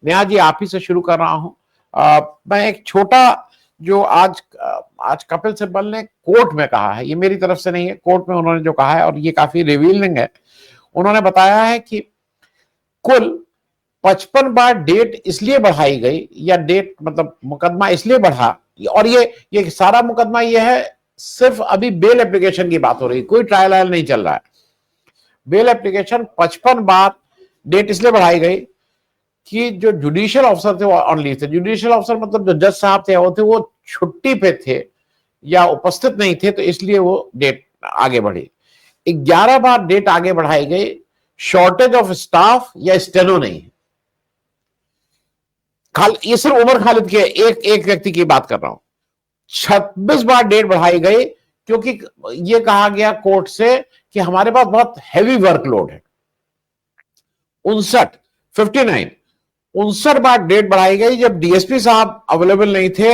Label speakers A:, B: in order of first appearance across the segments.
A: नेहा जी, आप ही से शुरू कर रहा हूँ। मैं एक छोटा जो आज कपिल सिब्बल ने कोर्ट में कहा है, ये मेरी तरफ से नहीं है, कोर्ट में उन्होंने जो कहा है और ये काफी रिवीलिंग है। उन्होंने बताया है कि कुल 55 बार डेट इसलिए बढ़ाई गई, या डेट मतलब मुकदमा इसलिए बढ़ा, और ये सारा मुकदमा ये है, सिर्फ अभी बेल एप्लीकेशन की बात हो रही है, कोई ट्रायल वायल नहीं चल रहा है। बेल एप्लीकेशन 55 बार डेट इसलिए बढ़ाई गई कि जो जुडिशियल ऑफिसर थे वो ऑन लीव थे। जुडिशियल ऑफिसर मतलब जो जज साहब थे वो छुट्टी पे थे या उपस्थित नहीं थे, तो इसलिए वो डेट आगे बढ़ी। 11 बार डेट आगे बढ़ाई गई, शॉर्टेज ऑफ स्टाफ या स्टेनो नहीं है। ये सिर्फ उमर खालिद के एक व्यक्ति की बात कर रहा हूं। 26 बार डेट बढ़ाई गई क्योंकि ये कहा गया कोर्ट से कि हमारे पास बहुत हैवी वर्कलोड है। 59 बार डेट बढ़ाई गई जब डीएसपी साहब अवेलेबल नहीं थे,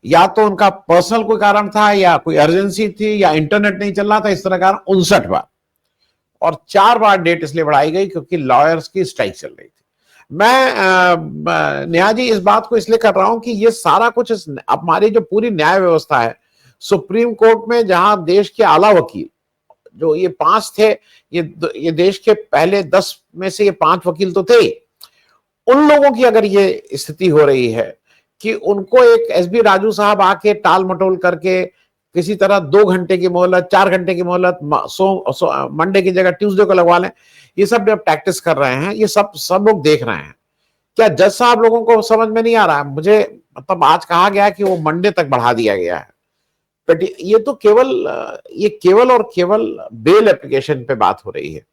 A: या तो उनका पर्सनल कोई कारण था, या कोई अर्जेंसी थी, या इंटरनेट नहीं चल रहा था, इस तरह का। 59 बार। और 4 बार डेट इसलिए बढ़ाई गई क्योंकि लॉयर्स की स्ट्राइक चल रही थी। मैं नेहा जी इस बात को इसलिए कर रहा हूं कि ये सारा कुछ हमारी जो पूरी न्याय व्यवस्था है, सुप्रीम कोर्ट में जहां देश के आला वकील जो ये 5 थे, ये देश के पहले 10 में से ये 5 वकील तो थे। उन लोगों की अगर ये स्थिति हो रही है कि उनको एक एसबी राजू साहब आके टाल मटोल करके किसी तरह 2 घंटे की मोहलत, 4 घंटे की मोहलत, मंडे की जगह ट्यूसडे को लगवा लें, ये सब जब प्रैक्टिस कर रहे हैं, ये सब लोग देख रहे हैं। क्या जज साहब लोगों को समझ में नहीं आ रहा है? मुझे मतलब आज कहा गया कि वो मंडे तक बढ़ा दिया गया है। बट ये तो केवल और केवल बेल एप्लीकेशन पे बात हो रही है।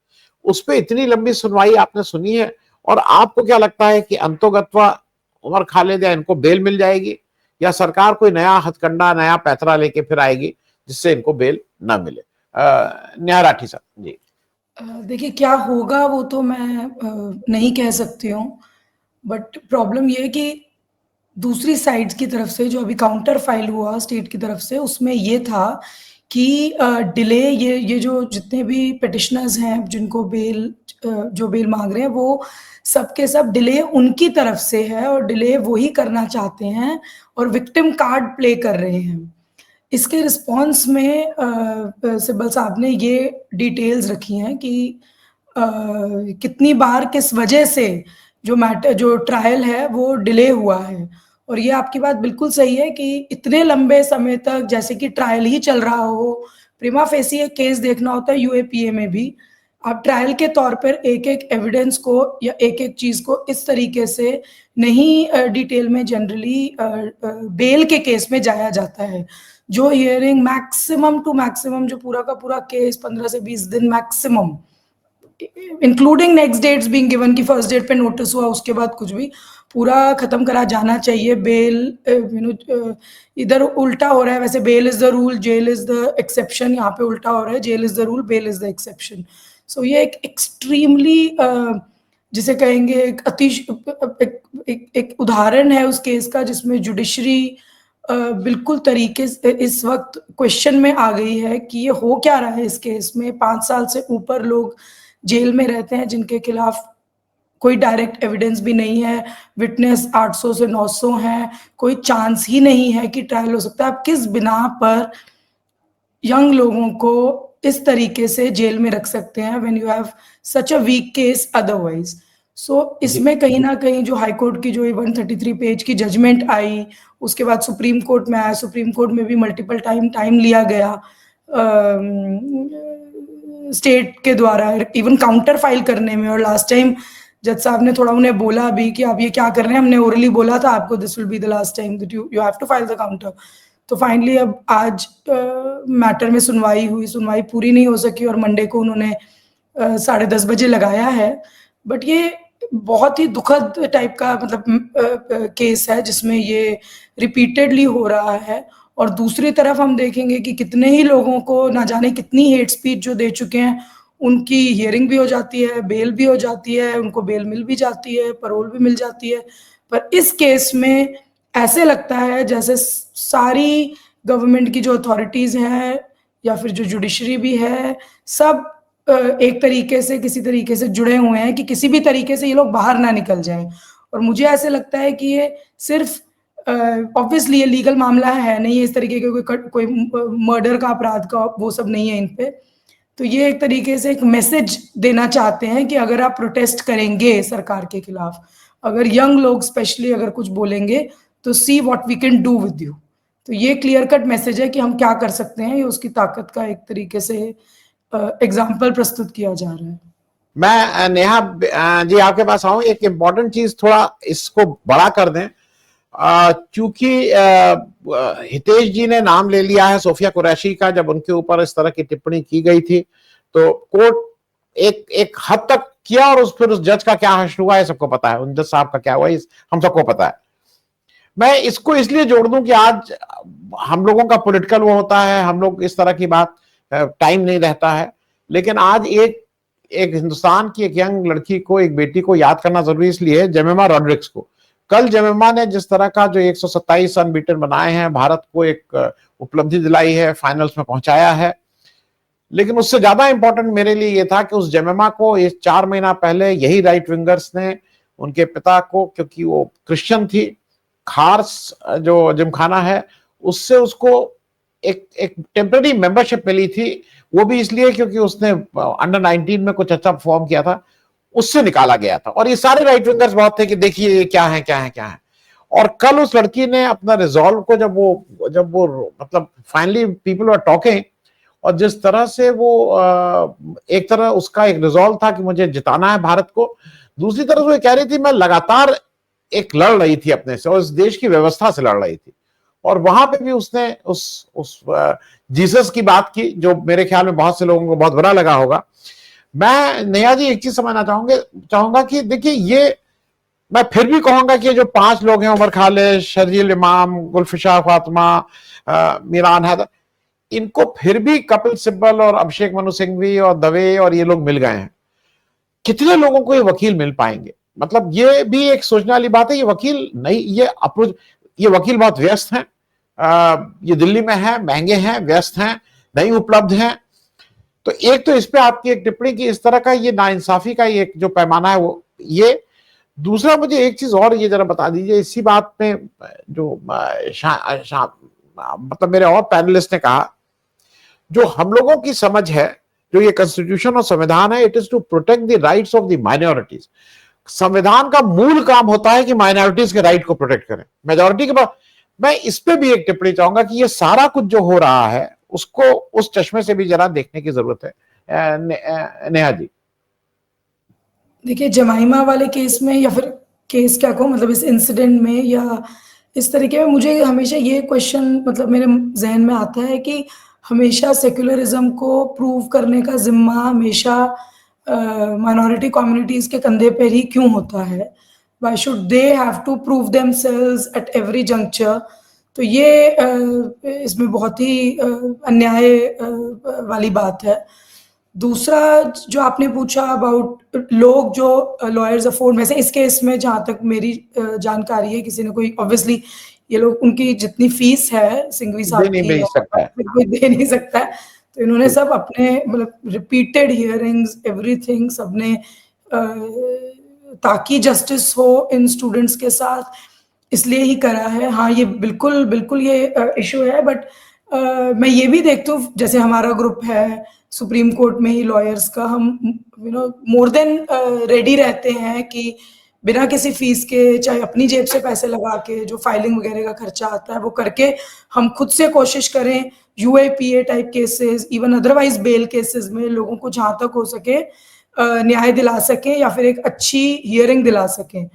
A: उस पर इतनी लंबी सुनवाई आपने सुनी है, और आपको क्या लगता है कि अंतोगत्वा उमर खालिद या इनको बेल मिल जाएगी, या सरकार कोई नया हथकंडा, नया पैतरा लेके फिर आएगी जिससे इनको बेल ना मिले? नेहा राठी साहब जी।
B: देखिए, क्या होगा वो तो मैं नहीं कह सकती हूँ, बट प्रॉब्लम ये है कि दूसरी साइड्स की तरफ से जो अभी काउंटर फाइल हुआ स्टेट की तरफ से, उसमें ये था कि डिले, ये जो जितने भी पिटिशनर्स हैं जिनको जो बेल मांग रहे हैं, वो सबके सब डिले उनकी तरफ से है, और डिले वो ही करना चाहते हैं और विक्टिम कार्ड प्ले कर रहे हैं। इसके रिस्पॉन्स में सिब्बल साहब ने ये डिटेल्स रखी हैं कि कितनी बार किस वजह से जो ट्रायल है वो डिले हुआ है। और ये आपकी बात बिल्कुल सही है कि इतने लंबे समय तक जैसे कि ट्रायल ही चल रहा हो, प्रिमा फेसी एक केस देखना होता है यूएपीए में भी। आप ट्रायल के तौर पर एक-एक एविडेंस को या एक-एक चीज़ को इस तरीके से नहीं डिटेल में जनरली बेल के केस में जाया जाता है। जो हियरिंग मैक्सिमम टू मैक्सिमम, जो पूरा का पूरा केस 15 से 20 दिन maximum, including next dates being given कि फर्स्ट डेट पे नोटिस हुआ, उसके बाद कुछ भी पूरा खत्म करा जाना चाहिए। बेल इधर उल्टा हो रहा है, वैसे bail is the rule, jail is the exception. यहाँ पे उल्टा हो रहा है, jail is the rule, bail is the exception. So ये एक एक्सट्रीमली जिसे कहेंगे एक उदाहरण है उस केस का जिसमें जुडिशरी बिल्कुल तरीके से इस वक्त क्वेश्चन में आ गई है कि ये हो क्या रहा है इस केस में। 5 साल से ऊपर लोग जेल में रहते हैं जिनके खिलाफ कोई डायरेक्ट एविडेंस भी नहीं है, विटनेस 800 से 900 हैं, कोई चांस ही नहीं है कि ट्रायल हो सकता है। आप किस बिना पर यंग लोगों को इस तरीके से जेल में रख सकते हैं when you have such a weak case otherwise? So इसमें कहीं ना कहीं जो हाई कोर्ट की जो 133 पेज की जजमेंट आई, उसके बाद सुप्रीम कोर्ट में आया, सुप्रीम कोर्ट में भी मल्टीपल टाइम लिया गया स्टेट के द्वारा इवन काउंटर फाइल करने में। और लास्ट टाइम जज साहब ने थोड़ा उन्हें बोला भी कि आप ये क्या कर रहे हैं, हमने ओरली बोला था आपको this will be the last time that you have to file the counter. तो फाइनली अब आज मैटर में सुनवाई हुई, सुनवाई पूरी नहीं हो सकी और मंडे को उन्होंने 10:30 बजे लगाया है। बट ये बहुत ही दुखद टाइप का मतलब केस है जिसमें ये रिपीटेडली हो रहा है। और दूसरी तरफ हम देखेंगे कि कितने ही लोगों को ना जाने कितनी हेट स्पीच जो दे चुके हैं, उनकी हियरिंग भी हो जाती है, बेल भी हो जाती है, उनको बेल मिल भी जाती है, पैरोल भी मिल जाती है। पर इस केस में ऐसे लगता है जैसे सारी गवर्नमेंट की जो अथॉरिटीज़ हैं या फिर जो जुडिशरी भी है, सब एक तरीके से किसी तरीके से जुड़े हुए हैं कि किसी भी तरीके से ये लोग बाहर ना निकल जाएं। और मुझे ऐसे लगता है कि ये सिर्फ ऑब्वियसली ये लीगल मामला है नहीं, ये इस तरीके के कोई मर्डर का अपराध का वो सब नहीं है इन पे। तो ये एक तरीके से एक मैसेज देना चाहते हैं कि अगर आप प्रोटेस्ट करेंगे सरकार के खिलाफ, अगर यंग लोग स्पेशली अगर कुछ बोलेंगे, तो see what we can do with you. तो ये क्लियर कट मैसेज है कि हम क्या कर सकते हैं, ये उसकी ताकत का एक तरीके से एग्जाम्पल प्रस्तुत किया जा रहा है।
A: मैं नेहा जी आपके पास आऊं, एक इम्पॉर्टेंट चीज थोड़ा इसको बड़ा कर दें, क्योंकि हितेश जी ने नाम ले लिया है सोफिया कुरैशी का। जब उनके ऊपर इस तरह की टिप्पणी की गई थी तो कोर्ट एक हद तक किया, और फिर उस जज का क्या हश्र हुआ है सबको पता है, उन जज साहब का क्या हुआ हम सबको पता है। मैं इसको इसलिए जोड़ दूं कि आज हम लोगों का पॉलिटिकल वो होता है, हम लोग इस तरह की बात टाइम नहीं रहता है, लेकिन आज एक हिंदुस्तान की एक यंग लड़की को, एक बेटी को याद करना जरूरी इसलिए है, जेमिमा रॉड्रिक्स को। कल जेमिमा ने जिस तरह का जो 127 अनबीटन बनाए हैं, भारत को एक उपलब्धि दिलाई है, फाइनल्स में पहुंचाया है, लेकिन उससे ज्यादा इंपॉर्टेंट मेरे लिए ये था कि उस जेमिमा को ये 4 महीना पहले यही राइट विंगर्स ने उनके पिता को, क्योंकि वो क्रिश्चियन थी, खार्स जो जिमखाना है उससे उसको एक टेम्पररी मेंबरशिप मिली थी, वो भी इसलिए क्योंकि उसने अंडर 19 में कुछ अच्छा परफॉर्म किया था, उससे निकाला गया था। और ये सारे राइट विंगर्स बहुत थे कि देखिए ये क्या है क्या है क्या है। और कल उस लड़की ने अपना रिजॉल्व को जब वो मतलब फाइनली पीपल वर टॉकिंग, और जिस तरह से वो एक तरह उसका एक रिजॉल्व था कि मुझे जिताना है भारत को, दूसरी तरफ वो कह रही थी मैं लगातार एक लड़ रही थी अपने से और इस देश की व्यवस्था से लड़ रही थी। और वहां पे भी उसने उस जीसस की बात की, जो मेरे ख्याल में बहुत से लोगों को बहुत बुरा लगा होगा। मैं नेहा जी एक चीज समझना चाहूंगा कि देखिए, ये मैं फिर भी कहूंगा कि जो 5 लोग हैं, उमर खालिद, शर्जील इमाम, गुलफिशा फातिमा, मीरान हैदर, इनको फिर भी कपिल सिब्बल और अभिषेक मनु सिंघवी और दवे और ये लोग मिल गए हैं। कितने लोगों को ये वकील मिल पाएंगे? मतलब ये भी एक सोचने वाली बात है। ये वकील नहीं, ये वकील बहुत व्यस्त हैं, ये दिल्ली में है, महंगे हैं, व्यस्त हैं, नहीं उपलब्ध हैं। तो एक तो इस पे आपकी एक टिप्पणी की, इस तरह का ये नाइंसाफी का एक जो पैमाना है वो ये। दूसरा मुझे एक चीज और ये जरा बता दीजिए इसी बात में, जो मतलब मेरे और पैनलिस्ट ने कहा, जो हम लोगों की समझ है, जो ये कॉन्स्टिट्यूशन और संविधान है, it is to protect the rights of the minorities. संविधान का मूल काम होता है कि माइनॉरिटीज के राइट को प्रोटेक्ट करें, मेजॉरिटी के बाद। मैं इस पे भी एक टिप्पणी चाहूंगा कि ये सारा कुछ जो हो रहा है उसको उस चश्मे से भी जरा देखने की जरूरत है। नेहा जी,
B: देखिए, जमाइमा वाले केस में, या फिर केस क्या कहूँ, मतलब इस इंसिडेंट में या इस तरीके में, मुझे हमेशा ये क्वेश्चन मतलब मेरे जहन में आता है कि हमेशा सेक्युलरिज्म को प्रूव करने का जिम्मा हमेशा माइनॉरिटी कम्युनिटीज के कंधे पर ही क्यों होता है? Why should they have to prove themselves at every juncture? तो ये इसमें बहुत ही अन्याय वाली बात है। दूसरा जो आपने पूछा अबाउट लोग जो लॉयर्स अफोर्ड, वैसे इस केस में जहाँ तक मेरी जानकारी है, किसी ने कोई ऑब्वियसली ये लोग उनकी जितनी फीस है सिंघवी साहब
A: नहीं
B: की
A: मिल सकता है,
B: कोई दे नहीं सकता है, तो इन्होंने सब अपने मतलब रिपीटेड हियरिंग्स एवरीथिंग सबने ताकि जस्टिस हो इन स्टूडेंट्स के साथ, इसलिए ही करा है। हाँ, ये बिल्कुल बिल्कुल ये इशू है, बट मैं ये भी देखती हूँ, जैसे हमारा ग्रुप है सुप्रीम कोर्ट में ही लॉयर्स का, हम मोर देन रेडी रहते हैं कि बिना किसी फीस के, चाहे अपनी जेब से पैसे लगा के, जो फाइलिंग वगैरह का खर्चा आता है वो करके हम खुद से कोशिश करें UAPA type cases, even otherwise bail cases में लोगों को जहाँ तक हो सके न्याय दिला सकें या फिर एक अच्छी हियरिंग दिला सकें।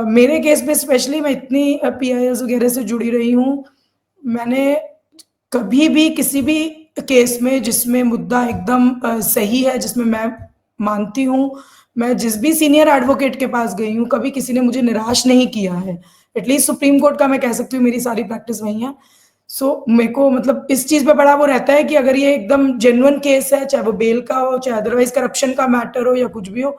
B: मेरे केस में स्पेशली मैं इतनी पीआईएल्स वगैरह से जुड़ी रही हूँ, मैंने कभी भी किसी भी केस में जिसमें मुद्दा एकदम सही है, जिसमें मैं मानती हूँ, मैं जिस भी सीनियर एडवोकेट के पास गई हूँ, कभी किसी ने मुझे निराश नहीं किया है। एटलीस्ट सुप्रीम कोर्ट का मैं कह सकती हूँ, मेरी सारी प्रैक्टिस वही है। सो मेरे को मतलब इस चीज पे बड़ा वो रहता है कि अगर ये एकदम जेन्युइन केस है, चाहे वो बेल का हो, चाहे अदरवाइज करप्शन का मैटर हो या कुछ भी हो,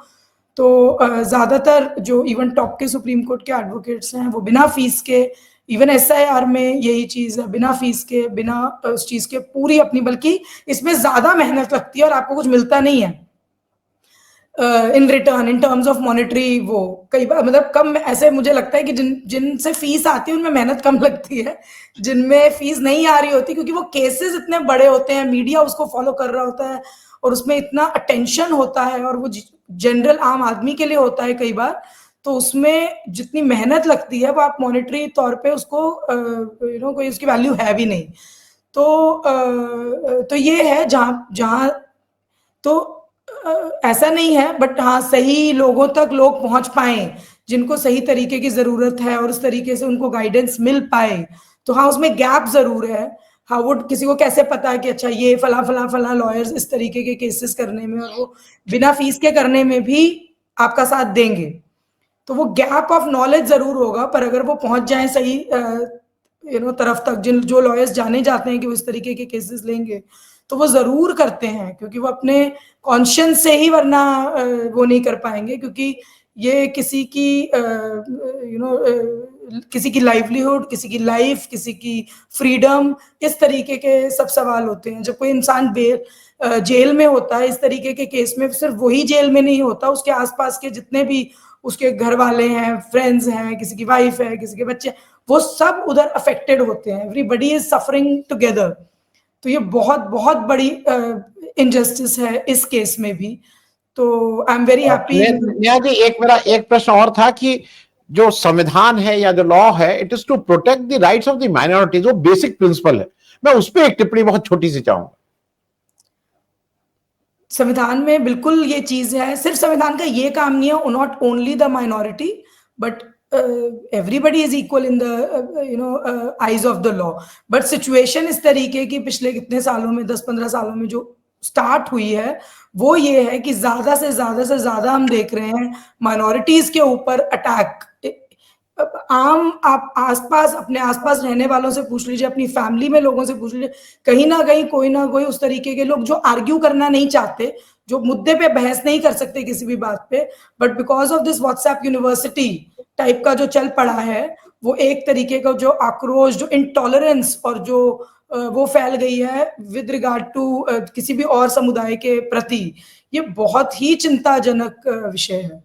B: तो ज्यादातर जो इवन टॉप के सुप्रीम कोर्ट के एडवोकेट्स हैं वो बिना फीस के, इवन एसआईआर में यही चीज है, बिना फीस के, बिना उस चीज के पूरी अपनी, बल्कि इसमें ज्यादा मेहनत लगती है और आपको कुछ मिलता नहीं है, in return in terms of monetary, वो कई बार मतलब कम ऐसे मुझे लगता है कि जिनसे फीस आती है उनमें मेहनत कम लगती है, जिनमें फीस नहीं आ रही होती क्योंकि वो केसेस इतने बड़े होते हैं, मीडिया उसको फॉलो कर रहा होता है और उसमें इतना अटेंशन होता है और वो जनरल आम आदमी के लिए होता है कई बार, तो उसमें जितनी मेहनत लगती है वो आप मॉनेटरी तौर पे उसको कोई उसकी वैल्यू है भी नहीं। तो ये है जहाँ जहाँ तो ऐसा नहीं है, बट हाँ सही लोगों तक लोग पहुंच पाए जिनको सही तरीके की जरूरत है और उस तरीके से उनको गाइडेंस मिल पाए, तो हाँ उसमें गैप जरूर है। हाँ वो किसी को कैसे पता है कि अच्छा ये फला फला फला लॉयर्स इस तरीके के केसेस करने में और वो बिना फीस के करने में भी आपका साथ देंगे, तो वो गैप ऑफ नॉलेज जरूर होगा, पर अगर वो पहुंच जाए सही तरफ तक, जिन जो लॉयर्स जाने जाते हैं कि वो इस तरीके के केसेस लेंगे, तो वो जरूर करते हैं क्योंकि वो अपने कॉन्शियंस से ही, वरना वो नहीं कर पाएंगे, क्योंकि ये किसी की किसी की लाइवलीहुड, किसी की लाइफ, किसी की फ्रीडम, इस तरीके के सब सवाल होते हैं। जब कोई इंसान जेल में होता है इस तरीके के केस में, सिर्फ वही जेल में नहीं होता, उसके आसपास के जितने भी उसके घर वाले हैं, फ्रेंड्स हैं, किसी की वाइफ है, किसी के बच्चे, वो सब उधर अफेक्टेड होते हैं, एवरीबडी इज सफरिंग टुगेदर। तो ये बहुत बहुत बड़ी इनजस्टिस है इस केस में भी। तो I am very happy.
A: Neha ji, मेरा एक प्रश्न और था कि जो संविधान है या जो लॉ है, it is to protect the rights of the minorities, वो बेसिक प्रिंसिपल है। मैं उस पर एक टिप्पणी बहुत छोटी सी चाहूंगा।
B: संविधान में बिल्कुल ये चीज है, सिर्फ संविधान का ये काम नहीं है, not only the minority but everybody is equal in the eyes of the law. But situation इस तरीके की पिछले कितने सालों में, 10-15 सालों में जो स्टार्ट हुई है, वो ये है कि ज्यादा से ज्यादा हम देख रहे हैं माइनॉरिटीज के ऊपर अटैक। आम आप आसपास, अपने आसपास रहने वालों से पूछ लीजिए, अपनी फैमिली में लोगों से पूछ लीजिए, कहीं ना कोई उस तरीके के लोग जो आर्ग्यू करना नहीं चाहते, जो मुद्दे पे बहस नहीं कर सकते किसी भी बात पे, but because of this WhatsApp university type का जो चल पड़ा है, वो एक तरीके का जो आक्रोश, जो इंटॉलरेंस और जो वो फैल गई है विद रिगार्ड टू किसी भी और समुदाय के प्रति, ये बहुत ही चिंताजनक विषय है।